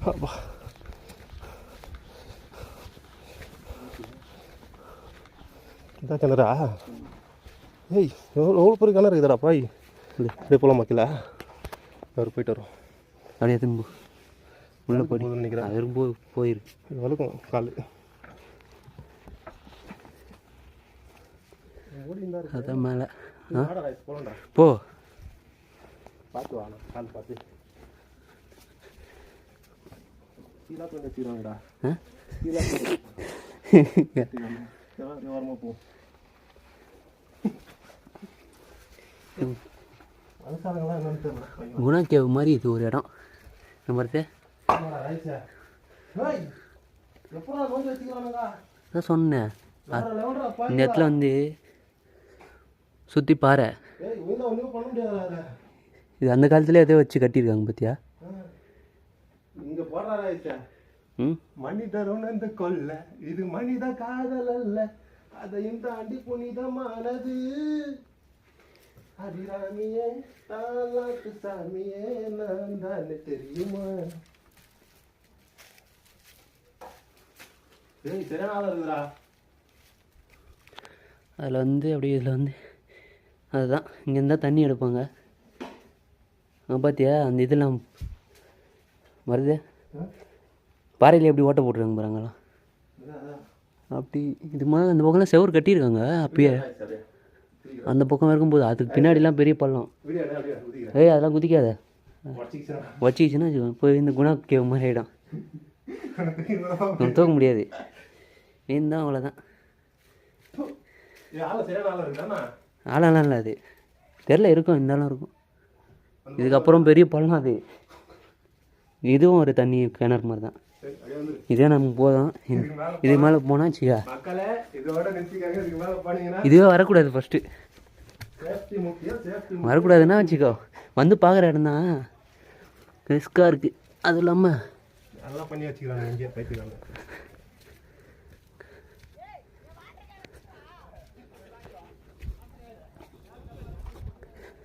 அப்பா இதான் கிணறா? ஏய் எவ்வளோ பெரிய கிணறு இருக்குதாடா பாய். அப்படியே போகலாம் மக்களா, அவர் போயிட்டு வரோம். அப்படியே திரும்ப உள்ளே போய் நினைக்கிறேன். அது போயிருக்கு. இது வழுக்கும் கால். அதான் மேலே போகலாம்டா. போ பார்த்து வாங்க, கால் பார்த்து. கீழே போய் வச்சுக்கிறாங்கடா. கீழே வரமா போ. குணாக்கேவ் மாதிரி இது ஒரு இடம். நம்பருக்கு அதான் சொன்னேன். இந்த இடத்துல வந்து சுற்றி பாறை. இது அந்த காலத்துல எதோ வச்சு கட்டியிருக்காங்க பார்த்தியா? இங்க போடுறாரா மனிதரோன்னு இந்த கொல்ல, இது மனித காதல் அல்ல, அதையும் தாண்டி புனிதமானது. அபிராமியே தாலாட்டு சாமியே நான் தானே தெரியுமா? சரியான ஆளா இருக்குதா. அதில் வந்து அப்படியே இதில் வந்து அதுதான் இங்கேருந்தா தண்ணி எடுப்பாங்க. பார்த்தியா அந்த இதெல்லாம் வருது பாறையில் எப்படி ஓட்ட போட்டுருக்காங்க பாருங்களா. அப்படி இது மாதிரி அந்த பக்கம்லாம் செவர் கட்டியிருக்காங்க அப்பயே. அந்த பக்கம் இருக்கும்போது அதுக்கு பின்னாடிலாம் பெரிய பள்ளம். ஏய் அதெல்லாம் குதிக்காத, வச்சிக்கிச்சுன்னா போய் இந்த குணா கேவ் மாதிரி ஆகிடும். தூக்க முடியாது, நீந்தான் தான் அவ்வளோதான். ஆளெல்லாம் இல்லை, அது தெரில, இருக்கும் இருந்தாலும் இருக்கும். இதுக்கப்புறம் பெரிய பள்ளம் அது. இதுவும் ஒரு தண்ணி கிணறு மாதிரி தான். இதே நமக்கு போதும். இதுக்கு மேலே போனால் வச்சுக்கா இதுவே வரக்கூடாது. ஃபஸ்ட்டு வரக்கூடாதுன்னா வச்சுக்கோ, வந்து பார்க்குற இடம் தான் ரிஸ்க்காக இருக்குது. அதுவும் இல்லாமல் நல்லா பண்ணி வச்சுக்கிறாங்க இங்கே பைத்துக்காங்க.